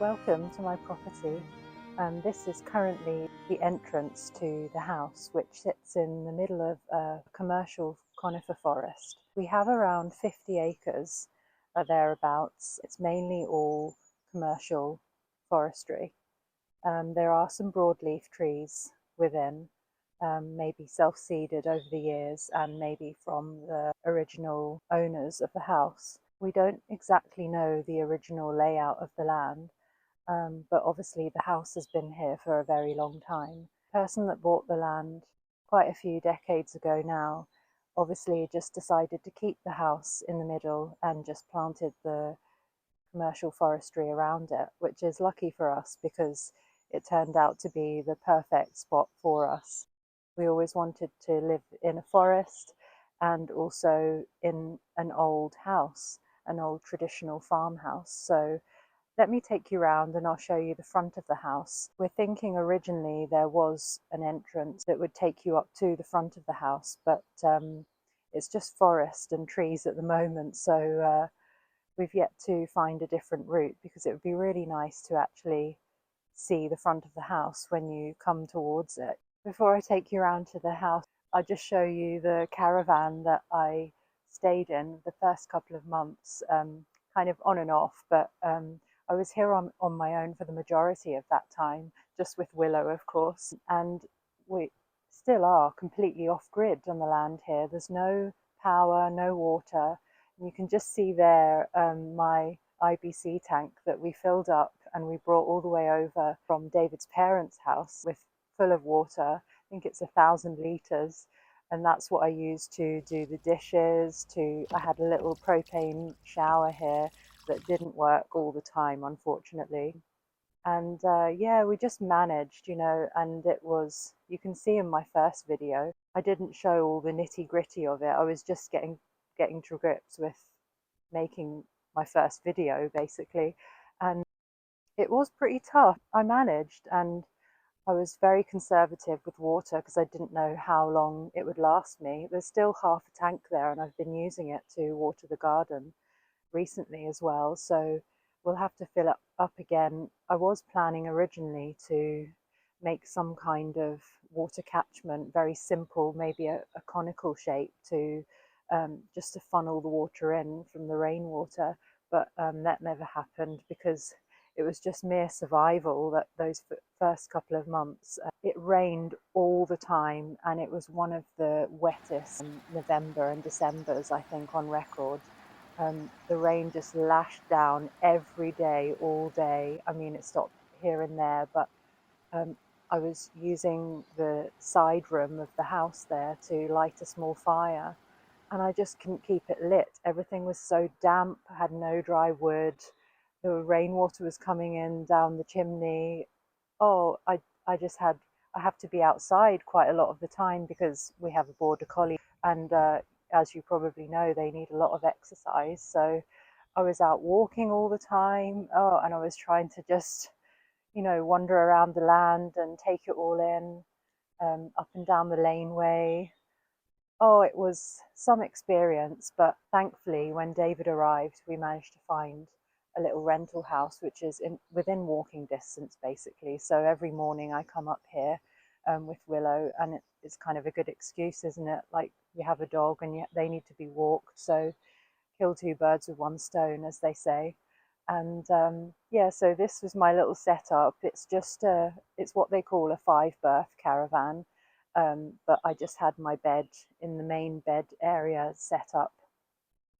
Welcome to my property. This is currently the entrance to the house, which sits in the middle of a commercial conifer forest. We have around 50 acres or thereabouts. It's mainly all commercial forestry. There are some broadleaf trees within, maybe self-seeded over the years and maybe from the original owners of the house. We don't exactly know the original layout of the land, but obviously the house has been here for a very long time. The person that bought the land quite a few decades ago now obviously just decided to keep the house in the middle and just planted the commercial forestry around it, which is lucky for us because it turned out to be the perfect spot for us. We always wanted to live in a forest and also in an old house, an old traditional farmhouse. So let me take you around and I'll show you the front of the house. We're thinking originally there was an entrance that would take you up to the front of the house, but it's just forest and trees at the moment, so we've yet to find a different route because it would be really nice to actually see the front of the house when you come towards it. Before I take you around to the house, I'll just show you the caravan that I stayed in the first couple of months, kind of on and off, but I was here on my own for the majority of that time, just with Willow, of course, and we still are completely off-grid on the land here. There's no power, no water. You can just see there my IBC tank that we filled up and we brought all the way over from David's parents' house with full of water. I think it's 1,000 litres, and that's what I used to do the dishes. I had a little propane shower here that didn't work all the time, unfortunately. And yeah, we just managed, and it was, you can see in my first video, I didn't show all the nitty gritty of it. I was just getting to grips with making my first video, basically. And it was pretty tough. I managed, and I was very conservative with water because I didn't know how long it would last me. There's still half a tank there, and I've been using it to water the garden recently as well, so we'll have to fill it up again. I was planning originally to make some kind of water catchment, very simple, maybe a conical shape to just to funnel the water in from the rainwater, but that never happened because it was just mere survival that those first couple of months. It rained all the time, and it was one of the wettest November and Decembers, I think, on record. The rain just lashed down every day, all day. I mean, it stopped here and there, but I was using the side room of the house there to light a small fire, and I just couldn't keep it lit. Everything was so damp, I had no dry wood. The rainwater was coming in down the chimney. Oh, I have to be outside quite a lot of the time because we have a border collie, and as you probably know, they need a lot of exercise. So I was out walking all the time. Oh, and I was trying to just, wander around the land and take it all in, up and down the laneway. Oh, it was some experience, but thankfully when David arrived, we managed to find a little rental house, which is within walking distance, basically. So every morning I come up here with Willow, and it's kind of a good excuse, isn't it? Like, you have a dog and they need to be walked, so kill two birds with one stone, as they say. And yeah, so this was my little setup. It's just it's what they call a 5-berth caravan, but I just had my bed in the main bed area set up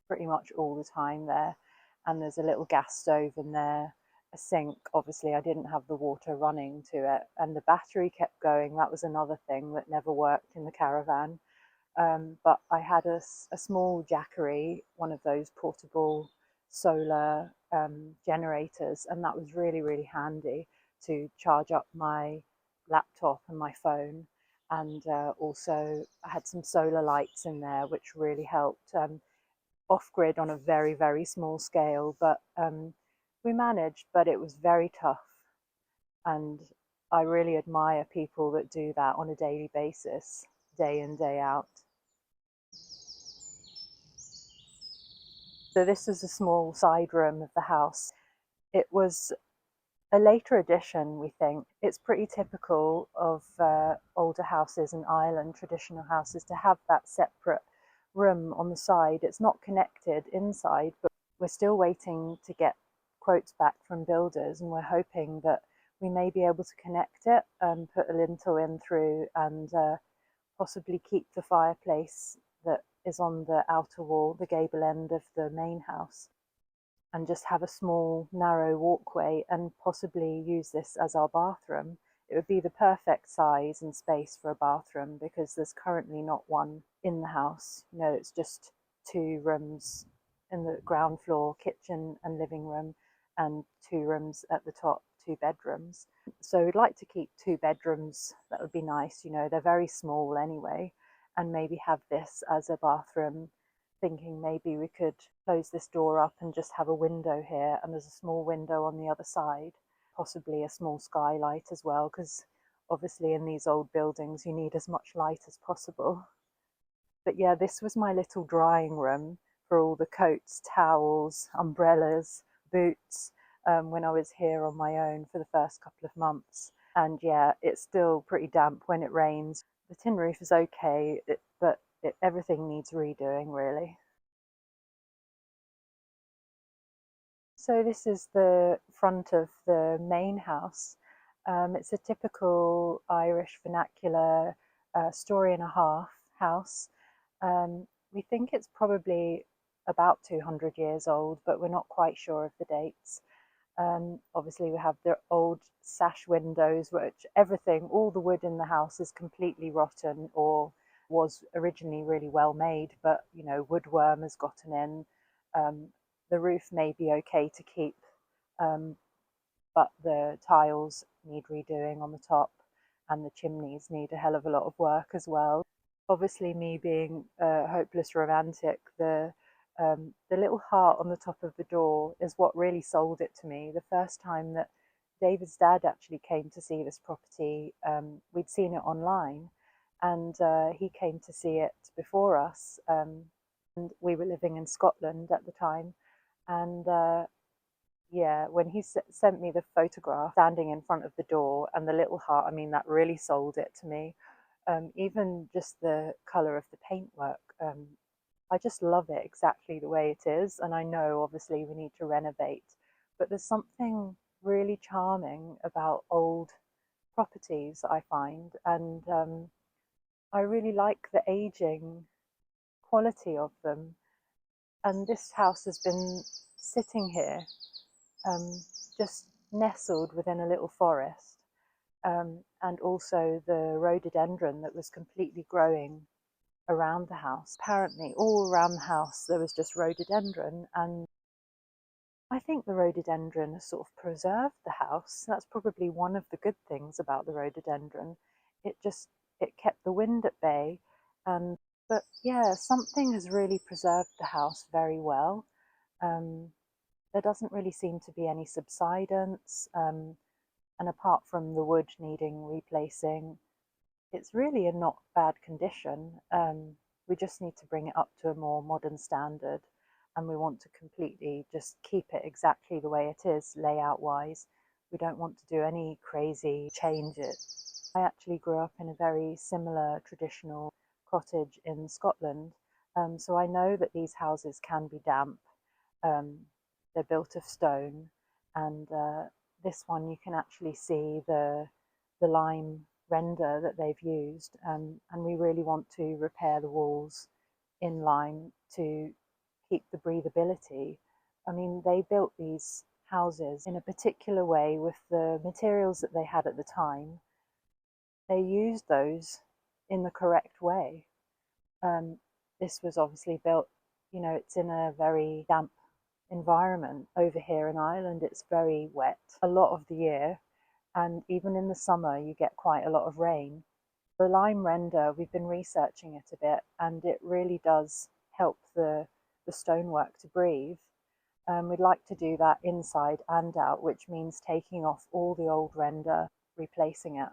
pretty much all the time there, and there's a little gas stove in there, a sink. Obviously I didn't have the water running to it, and the battery kept going. That was another thing that never worked in the caravan. But I had a small Jackery, one of those portable solar generators, and that was really, really handy to charge up my laptop and my phone. And also I had some solar lights in there, which really helped. Off-grid on a very, very small scale, but we managed. But it was very tough, and I really admire people that do that on a daily basis, day in, day out. So this is a small side room of the house. It was a later addition, we think. It's pretty typical of older houses in Ireland, traditional houses, to have that separate room on the side. It's not connected inside, but we're still waiting to get quotes back from builders, and we're hoping that we may be able to connect it and put a lintel in through, and possibly keep the fireplace that is on the outer wall, the gable end of the main house, and just have a small narrow walkway and possibly use this as our bathroom. It would be the perfect size and space for a bathroom because there's currently not one in the house. You know, it's just 2 rooms in the ground floor, kitchen and living room, and 2 rooms at the top, 2 bedrooms. So we'd like to keep 2 bedrooms. That would be nice. You know, they're very small anyway, and maybe have this as a bathroom, thinking maybe we could close this door up and just have a window here, and there's a small window on the other side, possibly a small skylight as well, because obviously in these old buildings you need as much light as possible. But yeah, this was my little drying room for all the coats, towels, umbrellas, boots, when I was here on my own for the first couple of months. And yeah, it's still pretty damp when it rains. The tin roof is okay, but everything needs redoing, really. So this is the front of the main house. It's a typical Irish vernacular story and a half house. We think it's probably about 200 years old, but we're not quite sure of the dates. Obviously we have the old sash windows, which all the wood in the house is completely rotten, or was originally really well made, but you know, woodworm has gotten in. The roof may be okay to keep, but the tiles need redoing on the top, and the chimneys need a hell of a lot of work as well. Obviously, me being a hopeless romantic, the little heart on the top of the door is what really sold it to me. The first time that David's dad actually came to see this property, we'd seen it online, and he came to see it before us. And we were living in Scotland at the time, and yeah, when he sent me the photograph standing in front of the door and the little heart, I mean, that really sold it to me. Even just the colour of the paintwork, I just love it exactly the way it is. And I know obviously we need to renovate, but there's something really charming about old properties, I find. And I really like the aging quality of them. And this house has been sitting here, just nestled within a little forest, and also the rhododendron that was completely growing around the house. Apparently all around the house there was just rhododendron, and I think the rhododendron has sort of preserved the house. That's probably one of the good things about the rhododendron. It kept the wind at bay, and but yeah, something has really preserved the house very well. There doesn't really seem to be any subsidence, and apart from the wood needing replacing, it's really in not bad condition. We just need to bring it up to a more modern standard, and we want to completely just keep it exactly the way it is layout wise. We don't want to do any crazy changes. I actually grew up in a very similar traditional cottage in Scotland, so I know that these houses can be damp. They're built of stone, and this one you can actually see the lime render that they've used, and we really want to repair the walls in lime to keep the breathability. I mean, they built these houses in a particular way with the materials that they had at the time. They used those in the correct way. This was obviously built, you know, it's in a very damp environment. Over here in Ireland it's very wet a lot of the year, and even in the summer you get quite a lot of rain. The lime render, we've been researching it a bit, and it really does help the stonework to breathe. We'd like to do that inside and out, which means taking off all the old render, replacing it,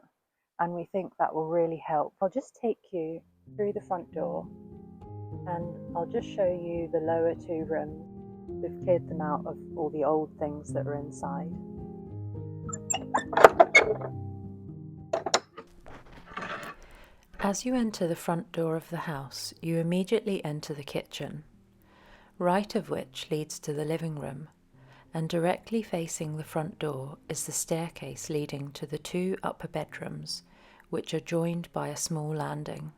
and we think that will really help. I'll just take you through the front door, and I'll just show you the lower 2 rooms. We've cleared them out of all the old things that are inside. As you enter the front door of the house, you immediately enter the kitchen, right of which leads to the living room, and directly facing the front door is the staircase leading to the 2 upper bedrooms, which are joined by a small landing.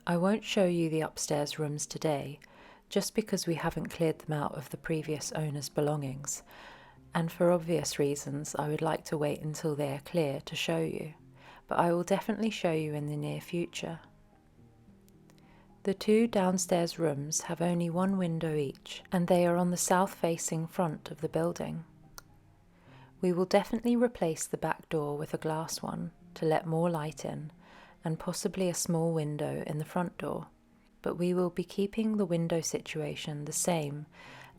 I won't show you the upstairs rooms today, just because we haven't cleared them out of the previous owner's belongings, and for obvious reasons I would like to wait until they are clear to show you, but I will definitely show you in the near future. The 2 downstairs rooms have only 1 window each, and they are on the south-facing front of the building. We will definitely replace the back door with a glass one to let more light in, and possibly a small window in the front door, but we will be keeping the window situation the same,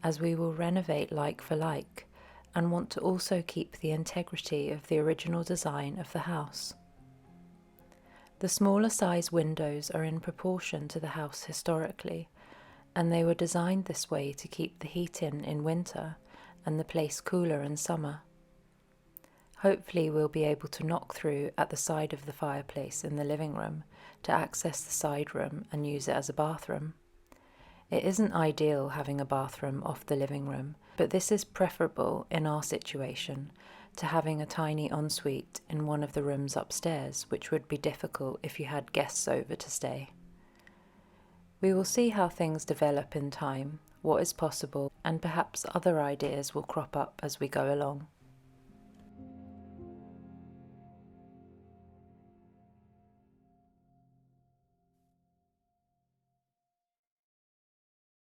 as we will renovate like for like, and want to also keep the integrity of the original design of the house. The smaller size windows are in proportion to the house historically, and they were designed this way to keep the heat in winter and the place cooler in summer. Hopefully we'll be able to knock through at the side of the fireplace in the living room to access the side room and use it as a bathroom. It isn't ideal having a bathroom off the living room, but this is preferable in our situation to having a tiny ensuite in one of the rooms upstairs, which would be difficult if you had guests over to stay. We will see how things develop in time, what is possible, and perhaps other ideas will crop up as we go along.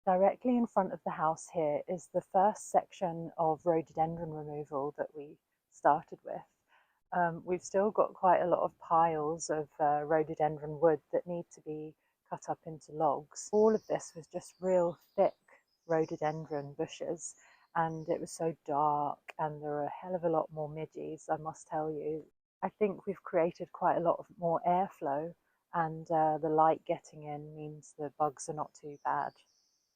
Directly in front of the house here is the first section of rhododendron removal that we started with. We've still got quite a lot of piles of rhododendron wood that need to be cut up into logs. All of this was just real thick rhododendron bushes, and it was so dark, and there are a hell of a lot more midges, I must tell you. I think we've created quite a lot of more airflow, and the light getting in means the bugs are not too bad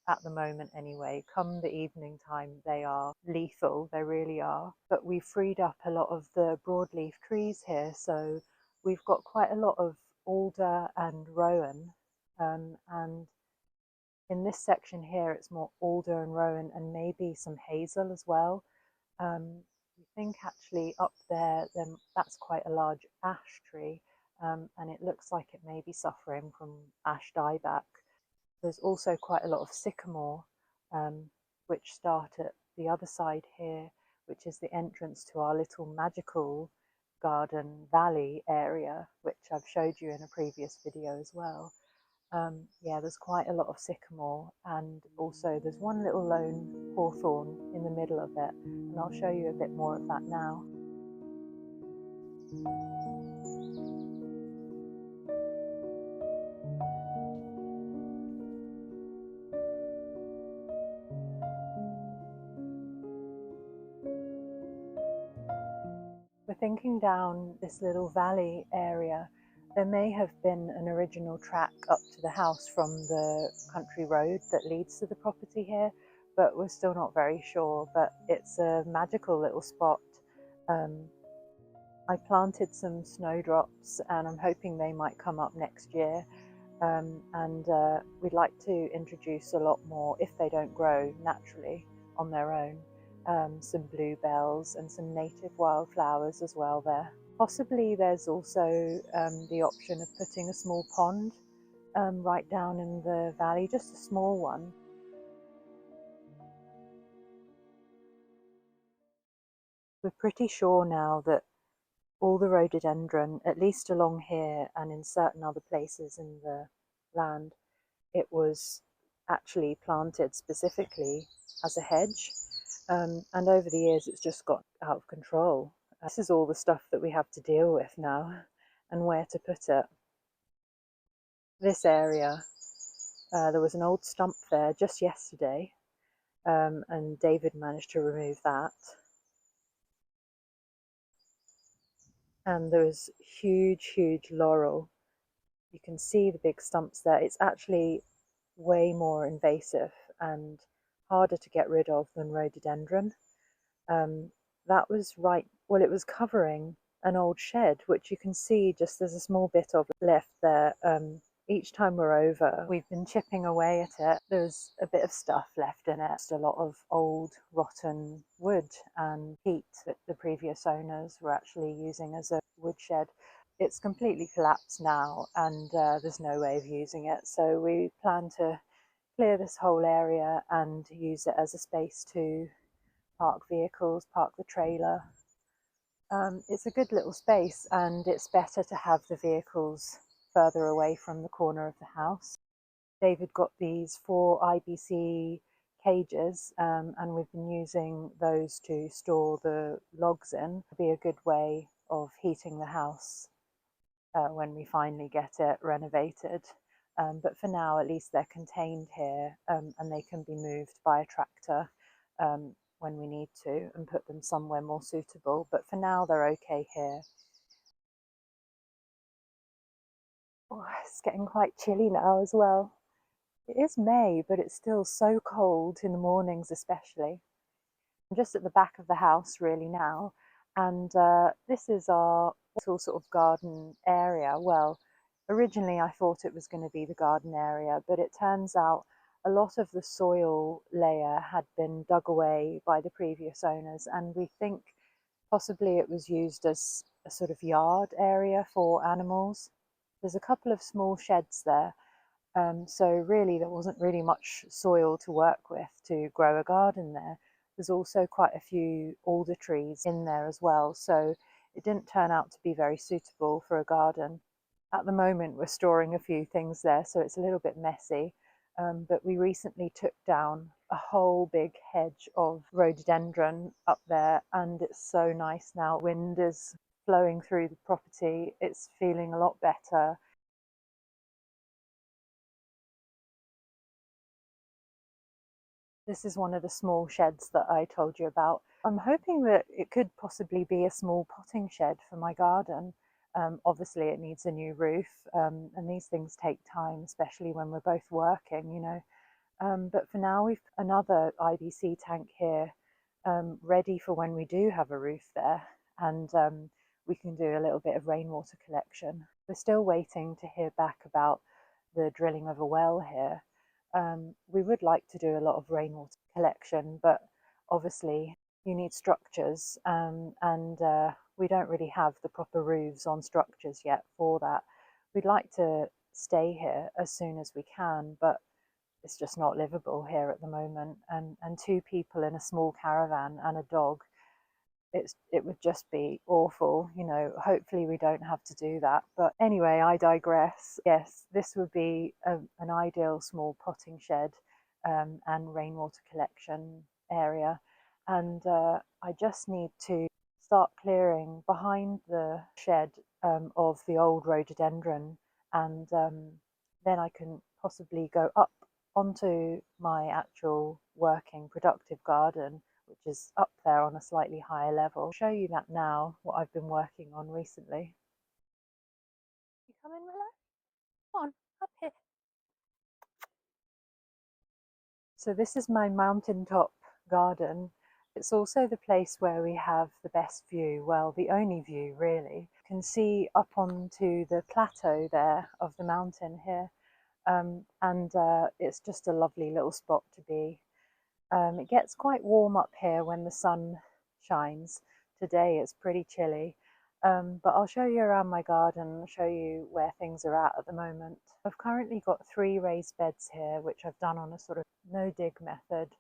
at the moment anyway. Come the evening time, they are lethal, they really are. But we freed up a lot of the broadleaf trees here, so we've got quite a lot of alder and rowan, and in this section here it's more alder and rowan and maybe some hazel as well. I think actually up there, then that's quite a large ash tree, and it looks like it may be suffering from ash dieback. There's also quite a lot of sycamore, which start at the other side here, which is the entrance to our little magical garden valley area, which I've showed you in a previous video as well. Yeah, there's quite a lot of sycamore, and also there's one little lone hawthorn in the middle of it, and I'll show you a bit more of that now. We're thinking down this little valley area. There may have been an original track up to the house from the country road that leads to the property here, but we're still not very sure. But it's a magical little spot. I planted some snowdrops, and I'm hoping they might come up next year. And we'd like to introduce a lot more, if they don't grow naturally on their own, some bluebells and some native wildflowers as well there. Possibly there's also the option of putting a small pond right down in the valley, just a small one. We're pretty sure now that all the rhododendron, at least along here and in certain other places in the land, it was actually planted specifically as a hedge, and over the years it's just got out of control. This is all the stuff that we have to deal with now and where to put it. This area, there was an old stump there just yesterday, and David managed to remove that. And there was huge laurel. You can see the big stumps there. It's actually way more invasive and harder to get rid of than rhododendron. That was right, well, it was covering an old shed, which you can see just there's a small bit of left there. Each time we're over, we've been chipping away at it. There's a bit of stuff left in it, just a lot of old rotten wood and peat that the previous owners were actually using as a woodshed. It's completely collapsed now, and there's no way of using it. So we plan to clear this whole area and use it as a space to park vehicles, park the trailer. It's a good little space, and it's better to have the vehicles further away from the corner of the house. David got these 4 IBC cages, and we've been using those to store the logs in. It'll be a good way of heating the house when we finally get it renovated. But for now, at least they're contained here, and they can be moved by a tractor when we need to and put them somewhere more suitable. But for now, they're okay here. Oh, it's getting quite chilly now as well. It is May, but it's still so cold in the mornings, especially. I'm just at the back of the house really now, and this is our little sort of garden area. Well, originally I thought it was going to be the garden area, but it turns out a lot of the soil layer had been dug away by the previous owners, and we think possibly it was used as a sort of yard area for animals. There's a couple of small sheds there, so really there wasn't really much soil to work with to grow a garden there. There's also quite a few alder trees in there as well, so it didn't turn out to be very suitable for a garden. At the moment we're storing a few things there, so it's a little bit messy, but we recently took down a whole big hedge of rhododendron up there, and it's so nice now. Wind is flowing through the property, it's feeling a lot better. This is one of the small sheds that I told you about. I'm hoping that it could possibly be a small potting shed for my garden. Obviously it needs a new roof, and these things take time, especially when we're both working, you know. But for now we've another IBC tank here, ready for when we do have a roof there, and we can do a little bit of rainwater collection. We're still waiting to hear back about the drilling of a well here. We would like to do a lot of rainwater collection, but obviously you need structures, and we don't really have the proper roofs on structures yet for that. We'd like to stay here as soon as we can, but it's just not livable here at the moment. And 2 people in a small caravan and a dog, it would just be awful, you know. Hopefully we don't have to do that, but anyway, I digress. Yes, this would be an ideal small potting shed, and rainwater collection area, and I just need to start clearing behind the shed of the old rhododendron, and then I can possibly go up onto my actual working productive garden, which is up there on a slightly higher level. I'll show you that now, what I've been working on recently. You come in, Willow? Come on, up here. So this is my mountaintop garden. It's also the place where we have the best view, well, the only view really. You can see up onto the plateau there of the mountain here, and it's just a lovely little spot to be. It gets quite warm up here when the sun shines. Today it's pretty chilly, but I'll show you around my garden, show you where things are at the moment. I've currently got 3 raised beds here, which I've done on a sort of no-dig method,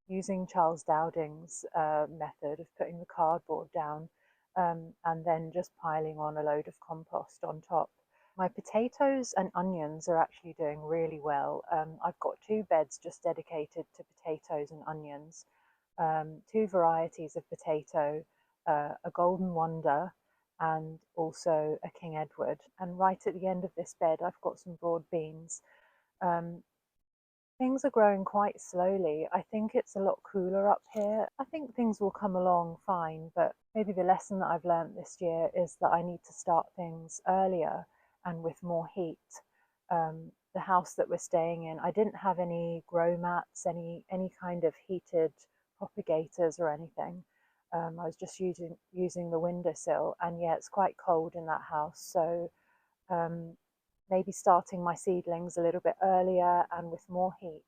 using Charles Dowding's method of putting the cardboard down, and then just piling on a load of compost on top. My potatoes and onions are actually doing really well. I've got 2 beds just dedicated to potatoes and onions, 2 varieties of potato, a Golden Wonder and also a King Edward. And right at the end of this bed, I've got some broad beans. Things are growing quite slowly. I think it's a lot cooler up here. I think things will come along fine, but maybe the lesson that I've learned this year is that I need to start things earlier and with more heat. The house that we're staying in, I didn't have any grow mats, any kind of heated propagators or anything. I was just using the windowsill, and yeah, it's quite cold in that house. So maybe starting my seedlings a little bit earlier and with more heat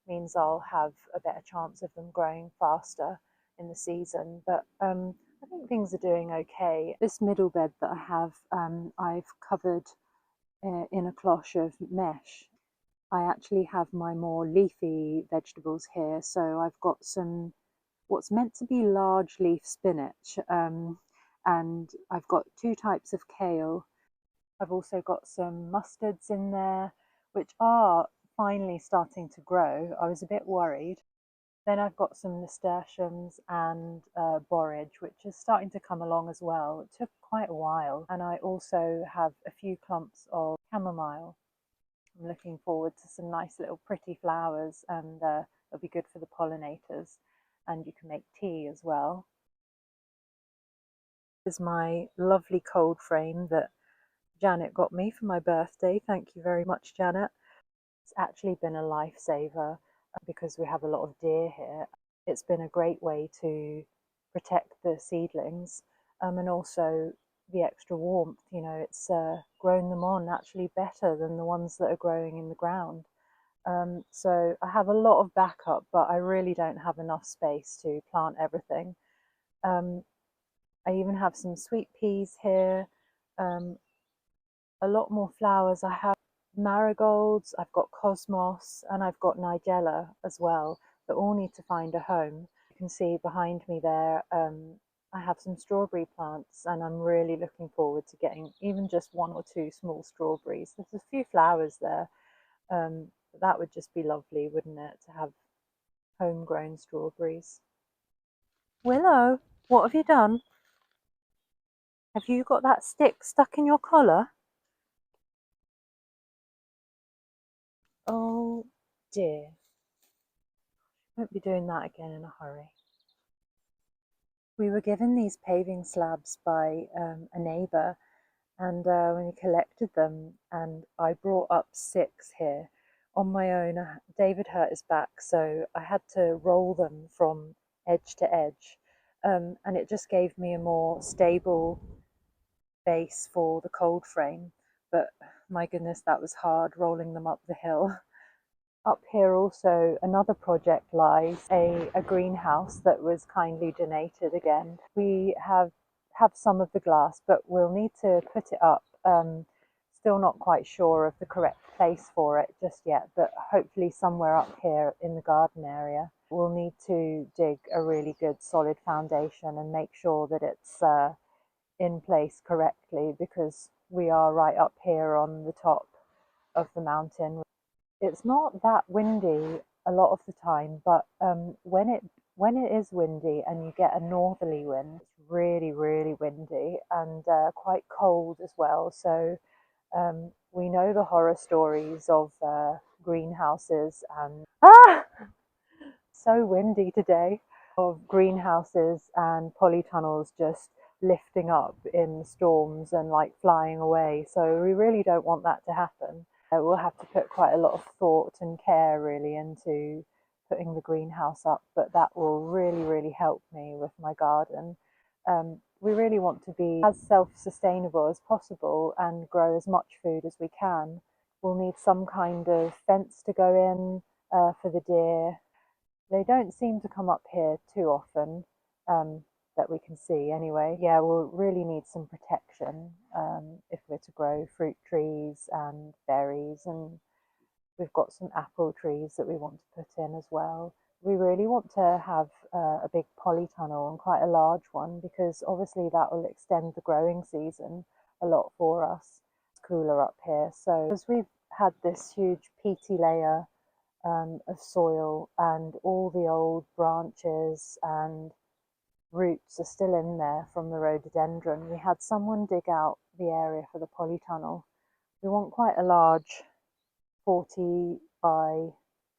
means I'll have a better chance of them growing faster in the season. But I think things are doing okay. This middle bed that I have, I've covered in a cloche of mesh. I actually have my more leafy vegetables here, so I've got some what's meant to be large leaf spinach, and I've got two types of kale. I've also got some mustards in there, which are finally starting to grow. I was a bit worried. Then I've got some nasturtiums and borage, which is starting to come along as well. It took quite a while. And I also have a few clumps of chamomile. I'm looking forward to some nice little pretty flowers, and it'll be good for the pollinators. And you can make tea as well. This is my lovely cold frame that Janet got me for my birthday. Thank you very much, Janet. It's actually been a lifesaver because we have a lot of deer here. It's been a great way to protect the seedlings, and also the extra warmth. You know, it's grown them on actually better than the ones that are growing in the ground. So I have a lot of backup, but I really don't have enough space to plant everything. I even have some sweet peas here, a lot more flowers. I have marigolds, I've got cosmos, and I've got nigella as well, that all need to find a home. You can see behind me there, I have some strawberry plants, and I'm really looking forward to getting even just one or two small strawberries. There's a few flowers there. That would just be lovely, wouldn't it, to have homegrown strawberries. Willow, what have you done? Have you got that stick stuck in your collar? Oh dear. Won't be doing that again in a hurry. We were given these paving slabs by a neighbour, and when we collected them, and I brought up 6 here on my own. David hurt his back, so I had to roll them from edge to edge, and it just gave me a more stable base for the cold frame. But my goodness, that was hard rolling them up the hill. Up here also another project lies, a greenhouse that was kindly donated again. We have some of the glass, but we'll need to put it up. Still not quite sure of the correct place for it just yet, but hopefully somewhere up here in the garden area. We'll need to dig a really good solid foundation and make sure that it's in place correctly, because we are right up here on the top of the mountain. It's not that windy a lot of the time, but when it is windy and you get a northerly wind, it's really, really windy and quite cold as well. So we know the horror stories of greenhouses and so windy today, of greenhouses and polytunnels just lifting up in storms and like flying away. So we really don't want that to happen. We'll have to put quite a lot of thought and care really into putting the greenhouse up, but that will really, really help me with my garden. We really want to be as self-sustainable as possible and grow as much food as we can. We'll need some kind of fence to go in for the deer. They don't seem to come up here too often, that we can see anyway. Yeah, we'll really need some protection if we're to grow fruit trees and berries, and we've got some apple trees that we want to put in as well. We really want to have a big polytunnel, and quite a large one, because obviously that will extend the growing season a lot for us. It's cooler up here. So as we've had this huge peaty layer of soil, and all the old branches and roots are still in there from the rhododendron, we had someone dig out the area for the polytunnel. We want quite a large 40 by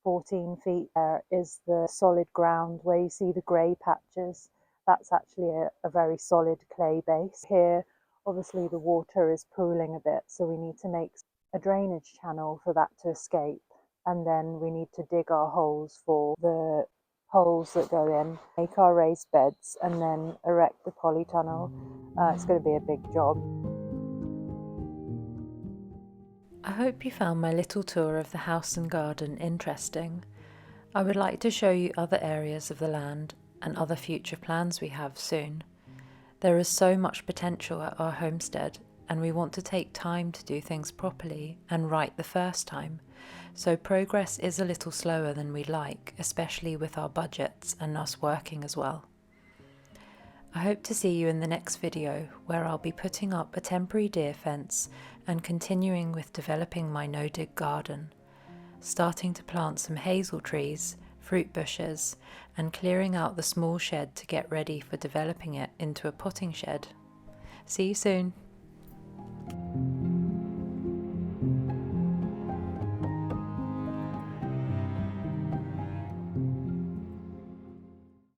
14 feet. There is the solid ground where you see the grey patches. That's actually a very solid clay base. Here, obviously the water is pooling a bit, so we need to make a drainage channel for that to escape. And then we need to dig our holes for the holes that go in, make our raised beds, and then erect the polytunnel. It's going to be a big job. I hope you found my little tour of the house and garden interesting. I would like to show you other areas of the land and other future plans we have soon. There is so much potential at our homestead, and we want to take time to do things properly and right the first time, so progress is a little slower than we'd like, especially with our budgets and us working as well. I hope to see you in the next video, where I'll be putting up a temporary deer fence and continuing with developing my no-dig garden, starting to plant some hazel trees, fruit bushes, and clearing out the small shed to get ready for developing it into a potting shed. See you soon!